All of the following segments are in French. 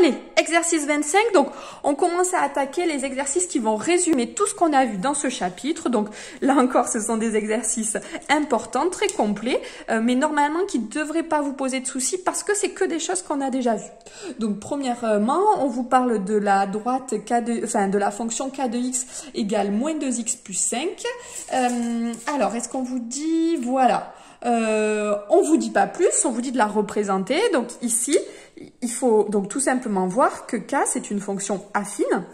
Allez, exercice 25. Donc, on commence à attaquer les exercices qui vont résumer tout ce qu'on a vu dans ce chapitre. Donc, là encore, ce sont des exercices importants, très complets, mais normalement qui ne devraient pas vous poser de soucis parce que c'est que des choses qu'on a déjà vues. Donc, premièrement, on vous parle de la droite de la fonction k de x égale moins 2x plus 5. Alors, est-ce qu'on vous dit, voilà, on vous dit pas plus, on vous dit de la représenter. Donc, ici, il faut donc tout simplement voir que k, c'est une fonction affine.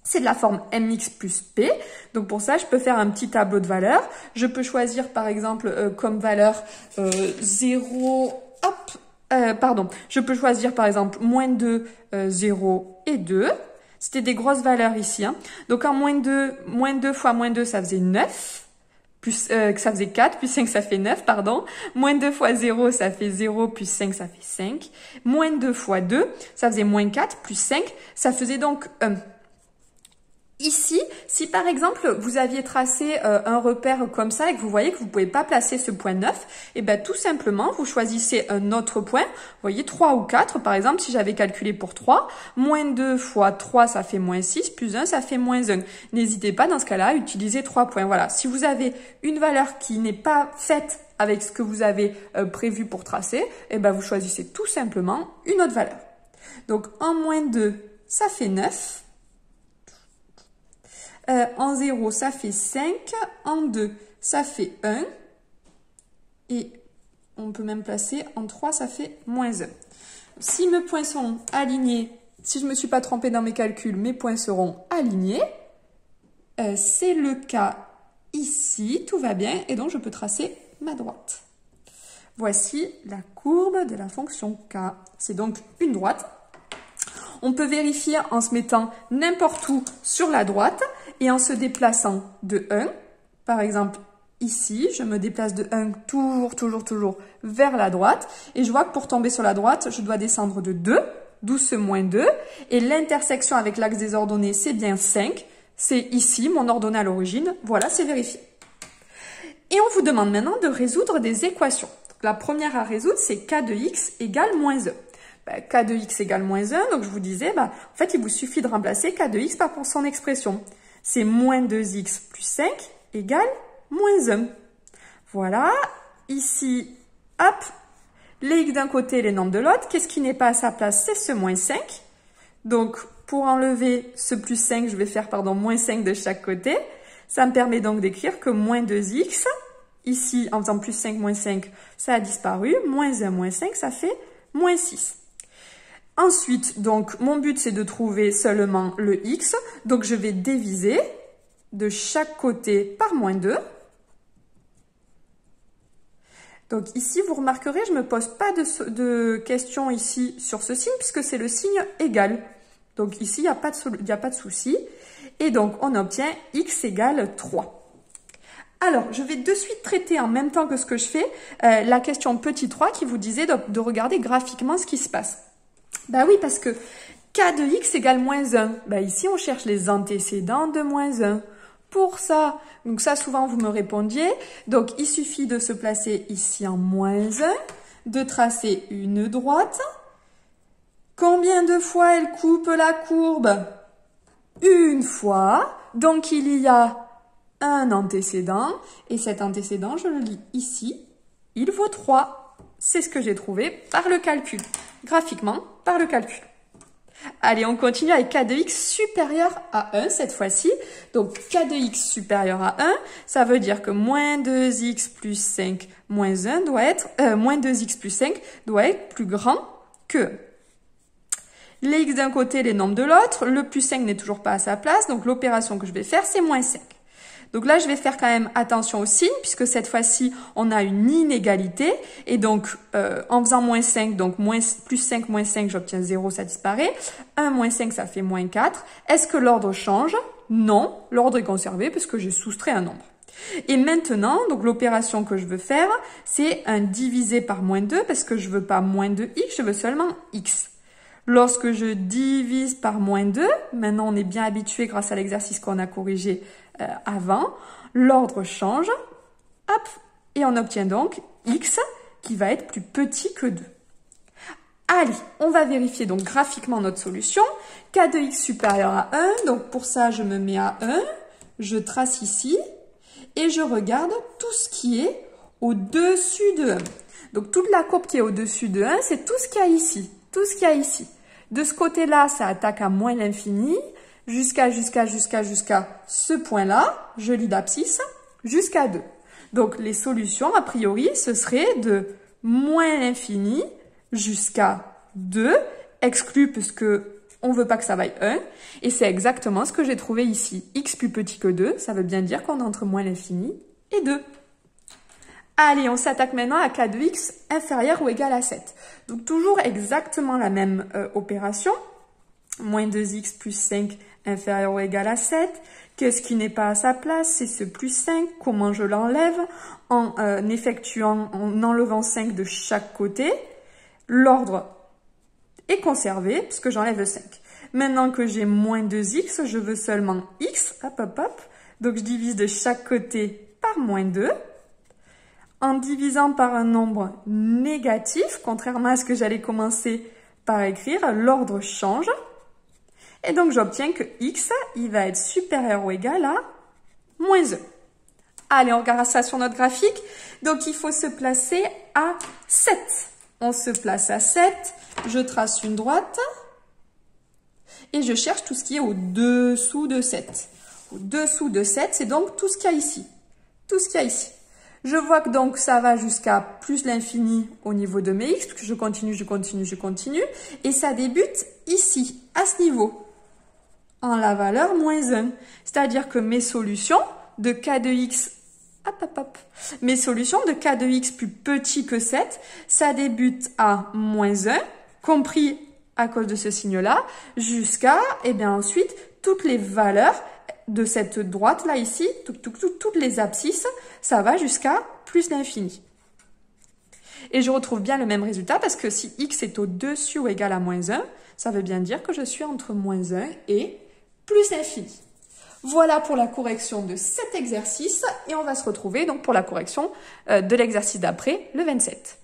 C'est de la forme mx plus p. Donc pour ça, je peux faire un petit tableau de valeurs. Je peux choisir par exemple comme valeur 0, je peux choisir par exemple moins 2, 0 et 2. C'était des grosses valeurs ici. Hein. Donc en moins 2 fois moins 2, ça faisait 9. Plus, ça faisait 4, plus 5, ça fait 9, pardon. Moins 2 fois 0, ça fait 0, plus 5, ça fait 5. Moins 2 fois 2, ça faisait moins 4, plus 5, ça faisait donc 1. Ici, si par exemple, vous aviez tracé un repère comme ça et que vous voyez que vous ne pouvez pas placer ce point 9, et bien tout simplement, vous choisissez un autre point, vous voyez 3 ou 4, par exemple, si j'avais calculé pour 3, moins 2 fois 3, ça fait moins 6, plus 1, ça fait moins 1. N'hésitez pas dans ce cas-là à utiliser 3 points. Voilà, si vous avez une valeur qui n'est pas faite avec ce que vous avez prévu pour tracer, et ben vous choisissez tout simplement une autre valeur. Donc en moins 2, ça fait 9. En 0, ça fait 5. En 2, ça fait 1. Et on peut même placer en 3, ça fait moins 1. Si mes points sont alignés, si je ne me suis pas trompée dans mes calculs, mes points seront alignés. C'est le cas ici, tout va bien. Et donc, je peux tracer ma droite. Voici la courbe de la fonction k. C'est donc une droite. On peut vérifier en se mettant n'importe où sur la droite et en se déplaçant de 1. Par exemple, ici, je me déplace de 1 toujours vers la droite. Et je vois que pour tomber sur la droite, je dois descendre de 2, d'où ce moins 2. Et l'intersection avec l'axe des ordonnées, c'est bien 5. C'est ici, mon ordonnée à l'origine. Voilà, c'est vérifié. Et on vous demande maintenant de résoudre des équations. Donc, la première à résoudre, c'est k de x égale moins 1. K de x égale moins 1, donc je vous disais, en fait, il vous suffit de remplacer k de x par son expression. C'est moins 2x plus 5 égale moins 1. Voilà, ici, hop, les x d'un côté, les nombres de l'autre. Qu'est-ce qui n'est pas à sa place? C'est ce moins 5. Donc, pour enlever ce plus 5, je vais faire, moins 5 de chaque côté. Ça me permet donc d'écrire que moins 2x, ici, en faisant plus 5, moins 5, ça a disparu. Moins 1, moins 5, ça fait moins 6. Ensuite, donc, mon but, c'est de trouver seulement le x. Donc, je vais diviser de chaque côté par moins 2. Donc, ici, vous remarquerez, je ne me pose pas de questions ici sur ce signe, puisque c'est le signe égal. Donc, ici, il n'y a pas de souci. Et donc, on obtient x égale 3. Alors, je vais de suite traiter en même temps que ce que je fais, la question petit 3 qui vous disait de regarder graphiquement ce qui se passe. Oui, parce que k de x égale moins 1. Ici, on cherche les antécédents de moins 1. Pour ça, donc ça, souvent, vous me répondiez. Donc, il suffit de se placer ici en moins 1, de tracer une droite. Combien de fois elle coupe la courbe? Une fois. Donc, il y a un antécédent. Et cet antécédent, je le lis ici. Il vaut 3. C'est ce que j'ai trouvé par le calcul. Graphiquement, par le calcul. Allez, on continue avec k de x supérieur à 1 cette fois-ci. Donc, k de x supérieur à 1, ça veut dire que moins 2x plus 5 moins 1 doit être, moins 2x plus 5 doit être plus grand que les x d'un côté, les nombres de l'autre. Le plus 5 n'est toujours pas à sa place, donc l'opération que je vais faire, c'est moins 5. Donc là, je vais faire quand même attention au signe, puisque cette fois-ci, on a une inégalité. Et donc, en faisant moins 5, donc plus 5, moins 5, j'obtiens 0, ça disparaît. 1 moins 5, ça fait moins 4. Est-ce que l'ordre change? Non, l'ordre est conservé, puisque j'ai soustrait un nombre. Et maintenant, donc l'opération que je veux faire, c'est un divisé par moins 2, parce que je veux pas moins 2x, je veux seulement x. Lorsque je divise par moins 2, maintenant on est bien habitué grâce à l'exercice qu'on a corrigé avant, l'ordre change, hop, et on obtient donc x qui va être plus petit que 2. Allez, on va vérifier donc graphiquement notre solution. K de x supérieur à 1, donc pour ça, je me mets à 1, je trace ici, et je regarde tout ce qui est au-dessus de 1. Donc, toute la courbe qui est au-dessus de 1, c'est tout ce qu'il y a ici, tout ce qu'il y a ici. De ce côté-là, ça attaque à moins l'infini, jusqu'à ce point-là, je lis l'abscisse, jusqu'à 2. Donc, les solutions, a priori, ce serait de moins l'infini jusqu'à 2, exclu puisque on veut pas que ça vaille 1. Et c'est exactement ce que j'ai trouvé ici. X plus petit que 2, ça veut bien dire qu'on est entre moins l'infini et 2. Allez, on s'attaque maintenant à K de x inférieur ou égal à 7. Donc, toujours exactement la même opération. Moins 2x plus 5 inférieur ou égal à 7. Qu'est-ce qui n'est pas à sa place? C'est ce plus 5. Comment je l'enlève? En enlevant 5 de chaque côté. L'ordre est conservé puisque j'enlève 5. Maintenant que j'ai moins 2x, je veux seulement x. Hop, hop, hop. Donc, je divise de chaque côté par moins 2. En divisant par un nombre négatif, contrairement à ce que j'allais commencer par écrire, l'ordre change. Et donc, j'obtiens que x, il va être supérieur ou égal à moins 1. Allez, on regarde ça sur notre graphique. Donc, il faut se placer à 7. On se place à 7. Je trace une droite. Et je cherche tout ce qui est au-dessous de 7. Au-dessous de 7, c'est donc tout ce qu'il y a ici. Tout ce qu'il y a ici. Je vois que donc ça va jusqu'à plus l'infini au niveau de mes x, parce que je continue. Et ça débute ici, à ce niveau, en la valeur moins 1. C'est-à-dire que mes solutions de k de x, mes solutions de k de x plus petit que 7, ça débute à moins 1, compris à cause de ce signe-là, jusqu'à, et bien ensuite, toutes les valeurs de cette droite-là ici, toutes les abscisses, ça va jusqu'à plus l'infini. Et je retrouve bien le même résultat parce que si x est au-dessus ou égal à moins 1, ça veut bien dire que je suis entre moins 1 et plus l'infini. Voilà pour la correction de cet exercice et on va se retrouver donc pour la correction de l'exercice d'après, le 27.